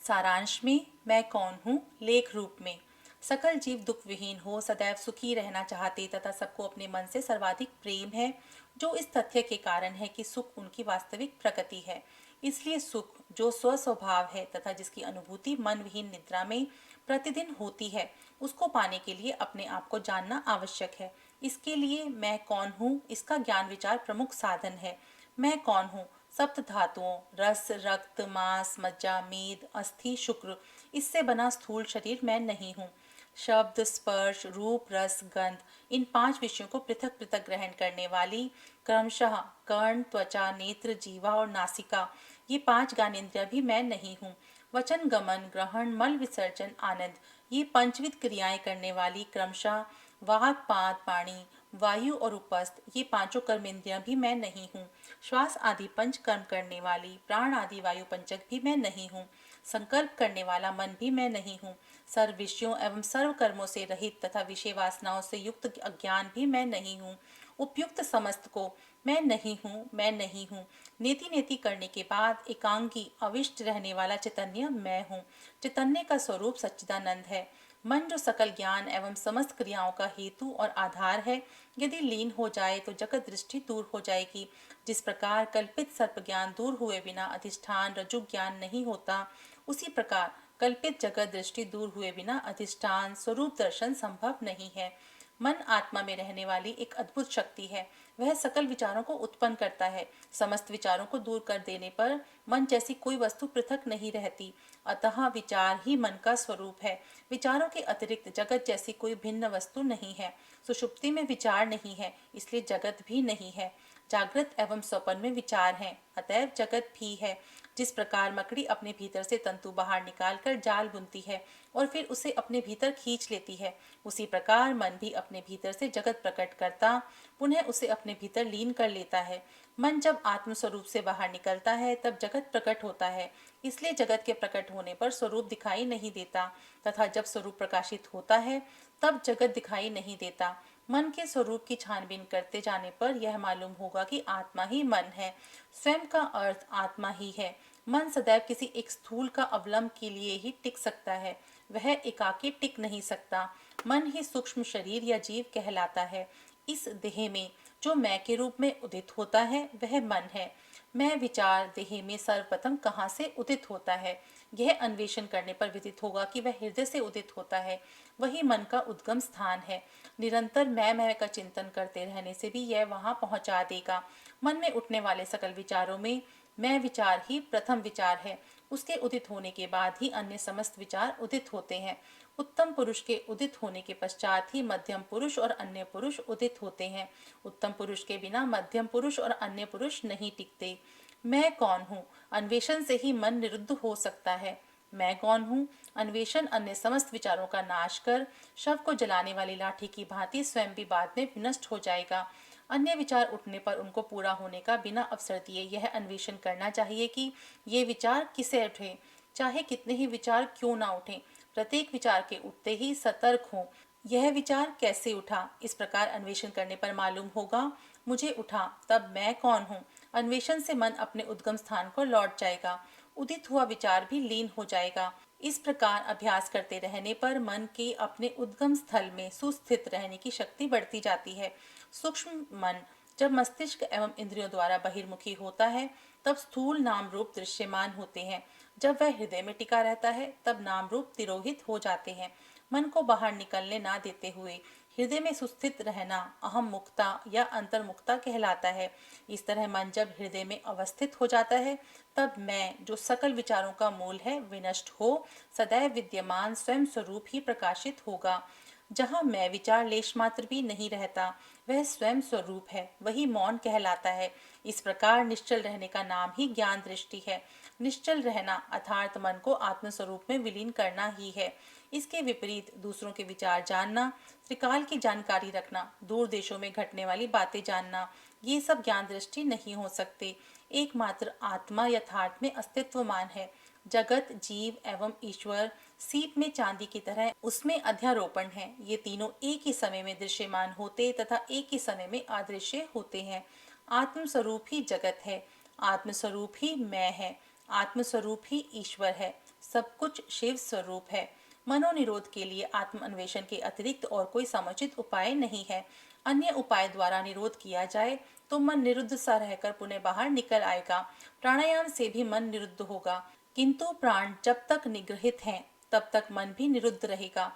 सारांश में मैं कौन हूँ लेख रूप में। सकल जीव दुख विहीन हो, सदैव सुखी रहना चाहते तथा सबको अपने मन से सर्वाधिक प्रेम है, जो इस तथ्य के कारण है कि सुख उनकी वास्तविक प्रकृति है। इसलिए सुख जो स्वस्वभाव है तथा जिसकी अनुभूति मन विहीन निद्रा में प्रतिदिन होती है, उसको पाने के लिए अपने आप को जानना आवश्यक है। इसके लिए मैं कौन हूँ इसका ज्ञान विचार प्रमुख साधन है। मैं कौन हूँ सप्त धातुओं रस, रक्त, मांस, मज्जा, मेद, अस्थि, शुक्र इससे बना स्थूल शरीर मैं नहीं हूँ। शब्द, स्पर्श, रूप, रस, गंध इन पांच विषयों को पृथक पृथक ग्रहण करने वाली क्रमशः कर्ण, त्वचा, नेत्र, जीवा और नासिका ये पांच ज्ञानेंद्रिय भी मैं नहीं हूँ। वचन, गमन, ग्रहण, मल विसर्जन, आनंद ये पंचविध क्रियाएं करने वाली क्रमशः वाक, पाद, पाणी, वायु और उपस्थ ये पांचों कर्मेंद्रियां भी मैं नहीं हूँ। श्वास आदि पंच कर्म करने वाली प्राण आदि वायु पंचक भी मैं नहीं हूँ। संकल्प करने वाला मन भी मैं नहीं हूँ। सर्व विषयों एवं सर्व कर्मों से रहित तथा विषय वासनाओं से युक्त अज्ञान भी मैं नहीं हूँ। उपयुक्त समस्त को मैं नहीं हूँ, मैं नहीं हूँ नेति नेति करने के बाद एकांगी अविष्ट रहने वाला चैतन्य मैं हूँ। चैतन्य का स्वरूप सच्चिदानंद है। मन जो सकल ज्ञान एवं समस्त क्रियाओं का हेतु और आधार है, यदि लीन हो जाए तो जगत दृष्टि दूर हो जाएगी। जिस प्रकार कल्पित सर्प ज्ञान दूर हुए बिना अधिष्ठान रज्जु ज्ञान नहीं होता, उसी प्रकार कल्पित जगत दृष्टि दूर हुए बिना अधिष्ठान स्वरूप दर्शन संभव नहीं है। मन आत्मा में रहने वाली एक अद्भुत शक्ति है। वह सकल विचारों को उत्पन्न करता है। समस्त विचारों को दूर कर देने पर मन जैसी कोई वस्तु पृथक नहीं रहती। अतः विचार ही मन का स्वरूप है। विचारों के अतिरिक्त जगत जैसी कोई भिन्न वस्तु नहीं है। सुषुप्ति में विचार नहीं है, इसलिए जगत भी नहीं है। जागृत एवं स्वप्न में विचार है, अतएव जगत भी है। जिस प्रकार मकड़ी अपने भीतर से तंतु बाहर निकालकर जाल बुनती है और फिर उसे अपने भीतर खींच लेती है, उसी प्रकार मन भी अपने भीतर से जगत प्रकट करता पुनः उसे अपने भीतर लीन कर लेता है। मन जब आत्म स्वरूप से बाहर निकलता है तब जगत प्रकट होता है। इसलिए जगत के प्रकट होने पर स्वरूप दिखाई नहीं देता तथा जब स्वरूप प्रकाशित होता है तब जगत दिखाई नहीं देता। मन के स्वरूप की छानबीन करते जाने पर यह मालूम होगा कि आत्मा ही मन है। स्वयं का अर्थ आत्मा ही है। मन सदैव किसी एक स्थूल का अवलंब के लिए ही टिक सकता है, वह एकाकी टिक नहीं सकता। मन ही सूक्ष्म शरीर या जीव कहलाता है। इस देह में जो मैं के रूप में उदित होता है वह मन है। मैं विचार देह में सर्वप्रथम कहाँ से उदित होता है, यह अन्वेषण करने पर विदित होगा कि वह हृदय से उदित होता है। वही मन का उद्गम स्थान है। निरंतर मैं का चिंतन करते रहने से भी यह वहां पहुंचा देगा। मन में उठने वाले सकल विचारों में मैं विचार ही प्रथम विचार है। उसके उदित होने के बाद ही अन्य समस्त विचार उदित होते हैं। उत्तम पुरुष के उदित होने के पश्चात ही मध्यम पुरुष और अन्य पुरुष उदित होते हैं। उत्तम पुरुष के बिना मध्यम पुरुष और अन्य पुरुष नहीं टिकते। मैं कौन हूँ अन्वेषण से ही मन निरुद्ध हो सकता है। मैं कौन हूँ अन्वेषण अन्य समस्त विचारों का नाश कर शव को जलाने वाली लाठी की भांति स्वयं भी बाद में विनष्ट हो जाएगा। अन्य विचार उठने पर उनको पूरा होने का बिना अवसर दिए यह अन्वेषण करना चाहिए कि ये विचार किसे उठे, चाहे कितने ही विचार क्यों ना उठे। प्रत्येक विचार के उठते ही सतर्क हो, यह विचार कैसे उठा। इस प्रकार अन्वेषण करने पर मालूम होगा मुझे उठा, तब मैं कौन हूँ। अन्वेषण से मन अपने उद्गम स्थान को लौट जाएगा। उदित हुआ विचार भी लीन हो जाएगा। इस प्रकार अभ्यास करते रहने पर मन के अपने उद्गम स्थल में सुस्थित रहने की शक्ति बढ़ती जाती है। सूक्ष्म मन जब मस्तिष्क एवं इंद्रियों द्वारा बहिर्मुखी होता है तब स्थूल नाम रूप दृश्यमान होते हैं। जब वह हृदय में टिका रहता है तब नाम रूप तिरोहित हो जाते हैं। मन को बाहर निकलने ना देते हुए हृदय में सुस्थित रहना अहम मुक्ता या अंतर्मुक्ता कहलाता है। इस तरह मन जब हृदय में अवस्थित हो जाता है तब मैं जो सकल विचारों का मूल है विनष्ट हो सदैव विद्यमान स्वयं स्वरूप ही प्रकाशित होगा। जहाँ मैं विचार लेश मात्र भी नहीं रहता वह स्वयं स्वरूप है, वही मौन कहलाता है। इस प्रकार निश्चल रहने का नाम ही ज्ञान दृष्टि है। निश्चल रहना अर्थात मन को आत्मस्वरूप में विलीन करना ही है। इसके विपरीत दूसरों के विचार जानना, त्रिकाल की जानकारी रखना, दूर देशों में घटने वाली बातें जानना, ये सब ज्ञान दृष्टि नहीं हो सकते। एकमात्र आत्मा यथार्थ में अस्तित्वमान है। जगत, जीव एवं ईश्वर सीप में चांदी की तरह उसमें अध्यारोपण है। ये तीनों एक ही समय में दृश्यमान होते तथा एक ही समय में अदृश्य होते हैं। आत्मस्वरूप ही जगत है, आत्मस्वरूप ही मैं है, आत्मस्वरूप ही ईश्वर है। सब कुछ शिव स्वरूप है। मनोनिरोध के लिए आत्म अन्वेषण के अतिरिक्त और कोई समुचित उपाय नहीं है। अन्य उपाय द्वारा निरोध किया जाए तो मन निरुद्ध सा रहकर पुनः बाहर निकल आएगा। प्राणायाम से भी मन निरुद्ध होगा, किंतु प्राण जब तक निगृहित हैं तब तक मन भी निरुद्ध रहेगा।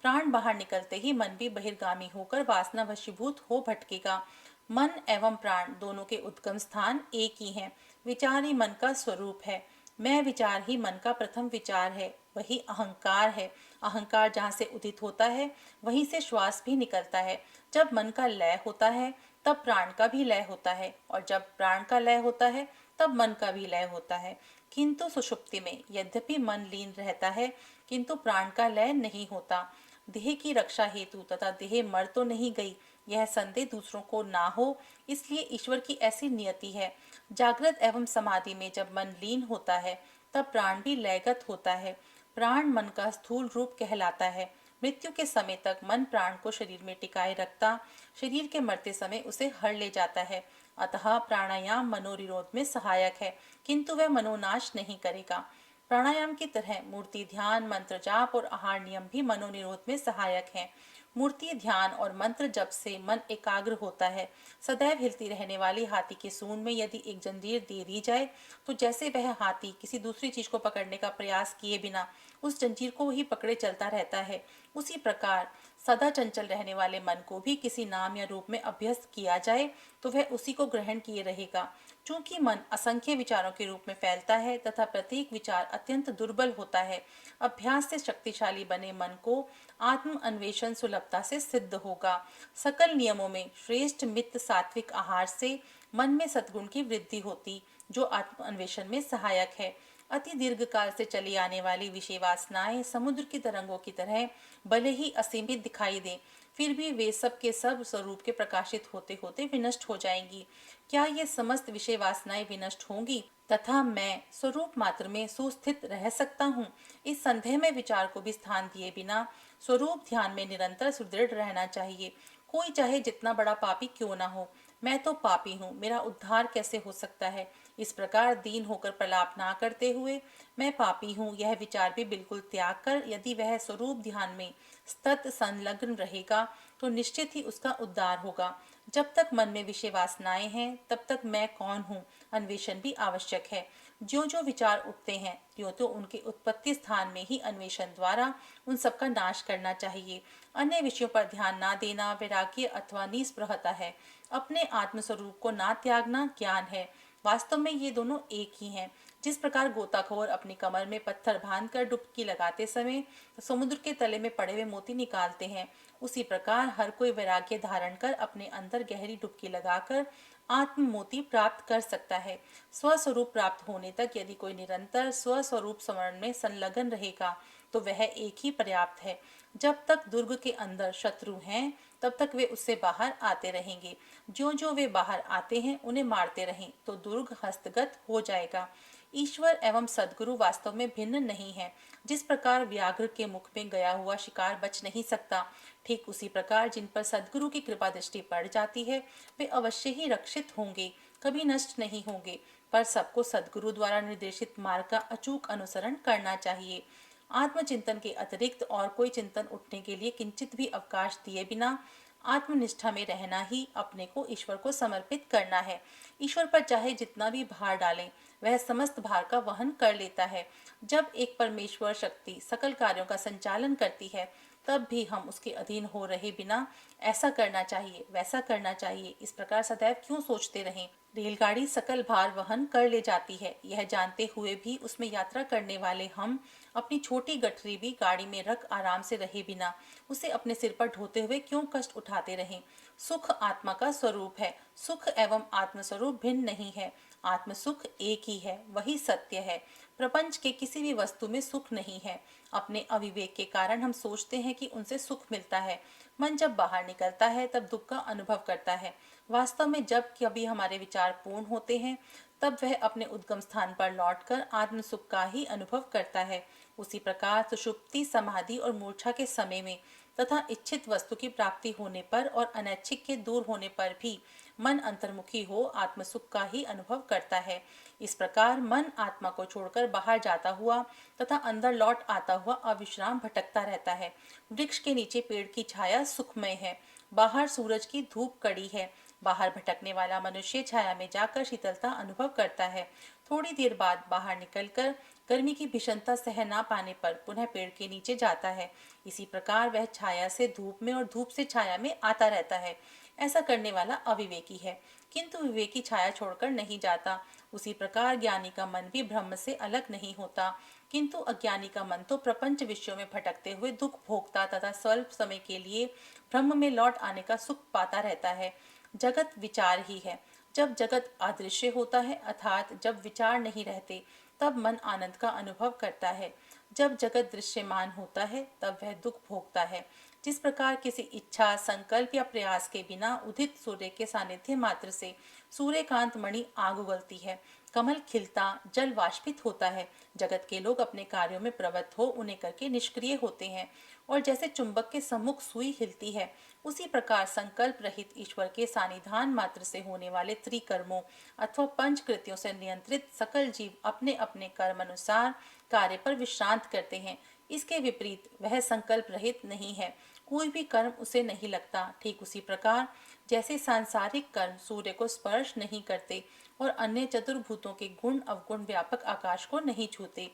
प्राण बाहर निकलते ही मन भी बहिर्गामी होकर वासना वशीभूत हो भटकेगा। मन एवं प्राण दोनों के उद्गम स्थान एक ही हैं। विचार ही मन का स्वरूप है। मैं विचार ही मन का प्रथम विचार है। वही अहंकार है। अहंकार जहाँ से उदित होता है वहीं से श्वास भी निकलता है। जब मन का लय होता है तब प्राण का भी लय होता है, और जब प्राण का लय होता है तब मन का भी लय होता है। किंतु सुषुप्ति में यद्यपि मन लीन रहता है, किंतु प्राण का लय नहीं होता। देह की रक्षा हेतु तथा देह मर तो नहीं गई, यह संदेह दूसरों को ना हो, इसलिए ईश्वर की ऐसी नियति है। जागृत एवं समाधि में जब मन लीन होता है तब प्राण भी लयगत होता है। प्राण मन का स्थूल रूप कहलाता है। मृत्यु के समय तक मन प्राण को शरीर में टिकाए रखता, शरीर के मरते समय उसे हर ले जाता है। अतः प्राणायाम मनोनिरोध में सहायक है, किंतु वह मनोनाश नहीं करेगा। प्राणायाम की तरह मूर्ति ध्यान, मंत्र जाप और आहार नियम भी मनोनिरोध में सहायक हैं। मूर्ति ध्यान और मंत्र जप से मन एकाग्र होता है। सदैव हिलती रहने वाली हाथी के सूंड में यदि एक जंजीर दे दी जाए तो जैसे वह हाथी किसी दूसरी चीज को पकड़ने का प्रयास किए बिना उस जंजीर को ही पकड़े चलता रहता है, उसी प्रकार सदा चंचल रहने वाले मन को भी किसी नाम या रूप में अभ्यस्त किया जाए तो वह उसी को ग्रहण किए रहेगा। चूंकि मन असंख्य विचारों के रूप में फैलता है तथा प्रत्येक विचार अत्यंत दुर्बल होता है, अभ्यास से शक्तिशाली बने मन को आत्म अन्वेषण सुलभता से सिद्ध होगा। सकल नियमों में श्रेष्ठ मित्र सात्विक आहार से मन में सद्गुण की वृद्धि होती, जो आत्म अन्वेषण में सहायक है। अति दीर्घ काल से चली आने वाली विषय वासनाएं समुद्र की तरंगों की तरह भले ही असीमित दिखाई दे, फिर भी वे सब के सब स्वरूप के प्रकाशित होते होते विनष्ट हो जाएंगी। क्या ये समस्त विषय वासनाएं विनष्ट होंगी तथा मैं स्वरूप मात्र में सुस्थित रह सकता हूँ? इस संदेह में विचार को भी स्थान दिए बिना स्वरूप ध्यान में निरंतर सुदृढ़ रहना चाहिए। कोई चाहे जितना बड़ा पापी क्यों ना हो, मैं तो पापी हूँ, मेरा उद्धार कैसे हो सकता है, इस प्रकार दीन होकर प्रलाप ना करते हुए मैं पापी हूँ यह विचार भी बिल्कुल त्याग कर यदि वह स्वरूप ध्यान में सतत संलग्न रहेगा तो निश्चित ही उसका उद्धार होगा। जब तक मन में विषय वासनाएं हैं तब तक मैं कौन हूँ अन्वेषण भी आवश्यक है। जो जो विचार उठते हैं त्यों तो उनके उत्पत्ति स्थान में ही अन्वेषण द्वारा उन सबका नाश करना चाहिए। अन्य विषयों पर ध्यान ना देना वैराग्य अथवा निस्पृहता है। अपने आत्मस्वरूप को ना त्यागना ज्ञान है। वास्तव में ये दोनों एक ही हैं। जिस प्रकार गोताखोर अपनी कमर में पत्थर बांधकर डुबकी लगाते समय समुद्र के तले में पड़े हुए मोती निकालते हैं, उसी प्रकार हर कोई वैराग्य धारण कर अपने अंदर गहरी डुबकी लगाकर आत्म मोती प्राप्त कर सकता है। स्वस्वरूप प्राप्त होने तक यदि कोई निरंतर स्वस्वरूप स्मरण में संलग्न रहेगा तो वह एक ही पर्याप्त है। जब तक दुर्ग के अंदर शत्रु हैं तब तक वे उससे बाहर आते रहेंगे। जो जो वे बाहर आते हैं उन्हें मारते रहें तो दुर्ग हस्तगत हो जाएगा। ईश्वर एवं सदगुरु वास्तव में भिन्न नहीं है। जिस प्रकार व्याघ्र के मुख में गया हुआ शिकार बच नहीं सकता, ठीक उसी प्रकार जिन पर सदगुरु की कृपा दृष्टि पड़ जाती है वे अवश्य ही रक्षित होंगे, कभी नष्ट नहीं होंगे। पर सबको सदगुरु द्वारा निर्देशित मार्ग का अचूक अनुसरण करना चाहिए। आत्मचिंतन के अतिरिक्त और कोई चिंतन उठने के लिए किंचित भी अवकाश दिए बिना आत्मनिष्ठा में रहना ही अपने को ईश्वर को समर्पित करना है। ईश्वर पर चाहे जितना भी भार डालें वह समस्त भार का वहन कर लेता है। जब एक परमेश्वर शक्ति सकल कार्यों का संचालन करती है तब भी हम उसके अधीन हो रहे बिना ऐसा करना चाहिए वैसा करना चाहिए इस प्रकार सदैव क्यों सोचते रहें। रेलगाड़ी सकल भार वहन कर ले जाती है, यह जानते हुए भी उसमें यात्रा करने वाले हम अपनी छोटी गठरी भी गाड़ी में रख आराम से रहे बिना उसे अपने सिर पर ढोते हुए क्यों कष्ट उठाते रहें। सुख आत्मा का स्वरूप है। सुख एवं आत्मस्वरूप भिन्न नहीं है। आत्म सुख एक ही है, वही सत्य है। प्रपंच के किसी भी वस्तु में सुख नहीं है। अपने अविवेक के कारण हम सोचते हैं कि उनसे सुख मिलता है। मन जब बाहर निकलता है तब दुख का अनुभव करता है। वास्तव में जब कभी हमारे विचार पूर्ण होते हैं तब वह अपने उद्गम स्थान पर लौटकर आत्म सुख का ही अनुभव करता है। उसी प्रकार सुषुप्ति, समाधि और मूर्छा के समय में तथा इच्छित वस्तु की प्राप्ति होने पर और अनैच्छिक के दूर होने पर भी मन अंतर्मुखी हो आत्म सुख का ही अनुभव करता है। इस प्रकार मन आत्मा को छोड़कर बाहर जाता हुआ तथा अंदर लौट आता हुआ अविश्राम भटकता रहता है। वृक्ष के नीचे पेड़ की छाया सुखमय है, बाहर सूरज की धूप कड़ी है। बाहर भटकने वाला मनुष्य छाया में जाकर शीतलता अनुभव करता है। थोड़ी देर बाद बाहर निकलकर गर्मी की भीषणता सह ना पाने पर पुनः पेड़ के नीचे जाता है। इसी प्रकार वह छाया से धूप में और धूप से छाया में आता रहता है। ऐसा करने वाला अविवेकी है, किंतु विवेकी छाया छोड़कर नहीं जाता। उसी प्रकार ज्ञानी का मन भी ब्रह्म से अलग नहीं होता, किंतु अज्ञानी का मन तो प्रपंच विषयों में भटकते हुए दुख भोगता तथा स्वल्प समय के लिए ब्रह्म में लौट आने का सुख पाता रहता है। जगत विचार ही है। जब जगत अदृश्य होता है अर्थात जब विचार नहीं रहते, तब मन आनंद का अनुभव करता है। जब जगत दृश्यमान होता है तब वह दुख भोगता है। जिस प्रकार किसी इच्छा, संकल्प या प्रयास के बिना उदित सूर्य के सानिध्य मात्र से सूर्यकांत मणि आग उगलती है, कमल खिलता, जल वाष्पित होता है, जगत के लोग अपने कार्यों में प्रवृत्त हो उन्हें करके निष्क्रिय होते हैं, और जैसे चुंबक के सम्मुख सुई हिलती है, उसी प्रकार संकल्प रहित ईश्वर के सानिधान मात्र से होने वाले त्रिकर्मों अथवा पंच कृत्यों से नियंत्रित सकल जीव अपने अपने कर्म अनुसार कार्य पर विश्रांत करते हैं। इसके विपरीत वह संकल्प रहित नहीं है, कोई भी कर्म उसे नहीं लगता। ठीक उसी प्रकार जैसे सांसारिक कर्म सूर्य को स्पर्श नहीं करते और अन्य चतुर्भूतों के गुण अवगुण व्यापक आकाश को नहीं छूते।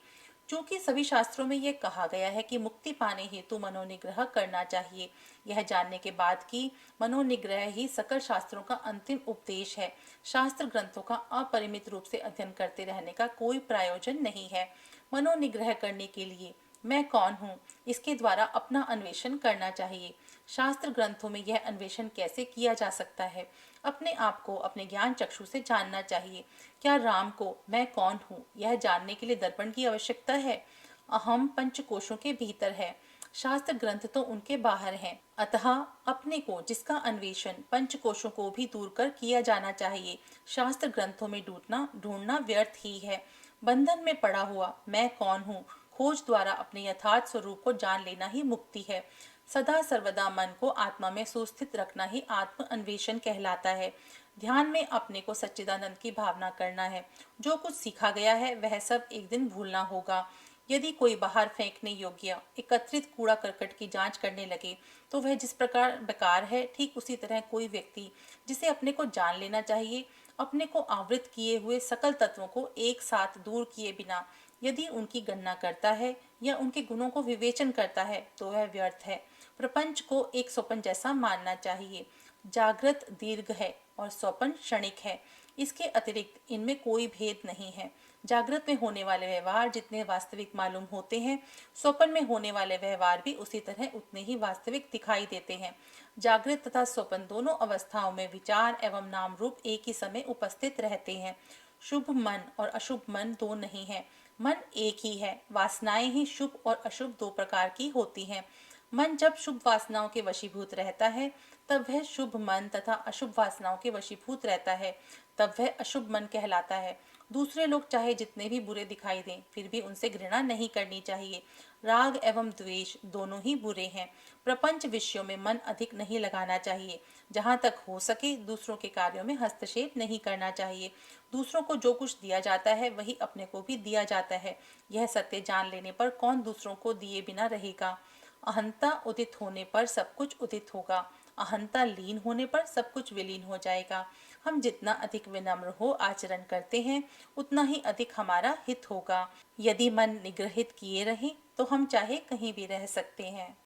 चूंकि सभी शास्त्रों में यह कहा गया है कि मुक्ति पाने हेतु मनोनिग्रह करना चाहिए, यह जानने के बाद कि मनोनिग्रह ही सकल शास्त्रों का अंतिम उपदेश है, शास्त्र ग्रंथों का अपरिमित रूप से अध्ययन करते रहने का कोई प्रयोजन नहीं है। मनोनिग्रह करने के लिए मैं कौन हूँ, इसके द्वारा अपना अन्वेषण करना चाहिए। शास्त्र ग्रंथों में यह अन्वेषण कैसे किया जा सकता है? अपने आप को अपने ज्ञान चक्षु से जानना चाहिए। क्या राम को मैं कौन हूँ यह जानने के लिए दर्पण की आवश्यकता है? अहम पंचकोशों के भीतर है, शास्त्र ग्रंथ तो उनके बाहर हैं। अतः अपने को जिसका अन्वेषण पंचकोशों को भी दूर कर किया जाना चाहिए, शास्त्र ग्रंथों में ढूंढना व्यर्थ ही है। बंधन में पड़ा हुआ मैं कौन हूँ खोज द्वारा अपने यथार्थ स्वरूप को जान लेना ही मुक्ति है। सदा सर्वदा मन को आत्मा में सुस्थित रखना ही आत्म अन्वेषण कहलाता है। ध्यान में अपने को सच्चिदानंद की भावना करना है। जो कुछ सीखा गया है वह सब एक दिन भूलना होगा। यदि कोई बाहर फेंकने योग्य एकत्रित कूड़ा करकट की जांच करने लगे तो वह जिस प्रकार बेकार है, ठीक उसी तरह कोई व्यक्ति जिसे अपने को जान लेना चाहिए, अपने को आवृत किए हुए सकल तत्वों को एक साथ दूर किए बिना यदि उनकी गणना करता है या उनके गुणों को विवेचन करता है तो वह व्यर्थ है। प्रपंच को एक स्वप्न जैसा मानना चाहिए। जागृत दीर्घ है और स्वप्न क्षणिक है, इसके अतिरिक्त इनमें कोई भेद नहीं है। जागृत में होने वाले व्यवहार जितने वास्तविक मालूम होते हैं, स्वप्न में होने वाले व्यवहार भी उसी तरह उतने ही वास्तविक दिखाई देते हैं। जागृत तथा स्वप्न दोनों अवस्थाओं में विचार एवं नाम रूप एक ही समय उपस्थित रहते हैं। शुभ मन और अशुभ मन दो नहीं है, मन एक ही है। वासनाएं ही शुभ और अशुभ दो प्रकार की होती हैं। मन जब शुभ वासनाओं के वशीभूत रहता है तब वह शुभ मन तथा अशुभ वासनाओं के वशीभूत रहता है तब वह अशुभ मन कहलाता है। दूसरे लोग चाहे जितने भी बुरे दिखाई दें फिर भी उनसे घृणा नहीं करनी चाहिए। राग एवं द्वेष दोनों ही बुरे हैं। प्रपंच विषयों में मन अधिक नहीं लगाना चाहिए। जहाँ तक हो सके दूसरों के कार्यों में हस्तक्षेप नहीं करना चाहिए। दूसरों को जो कुछ दिया जाता है वही अपने को भी दिया जाता है। यह सत्य जान लेने पर कौन दूसरों को दिए बिना रहेगा। अहंता उदित होने पर सब कुछ उदित होगा, अहंता लीन होने पर सब कुछ विलीन हो जाएगा। हम जितना अधिक विनम्र हो आचरण करते हैं उतना ही अधिक हमारा हित होगा। यदि मन निग्रहित किए रहे तो हम चाहे कहीं भी रह सकते हैं।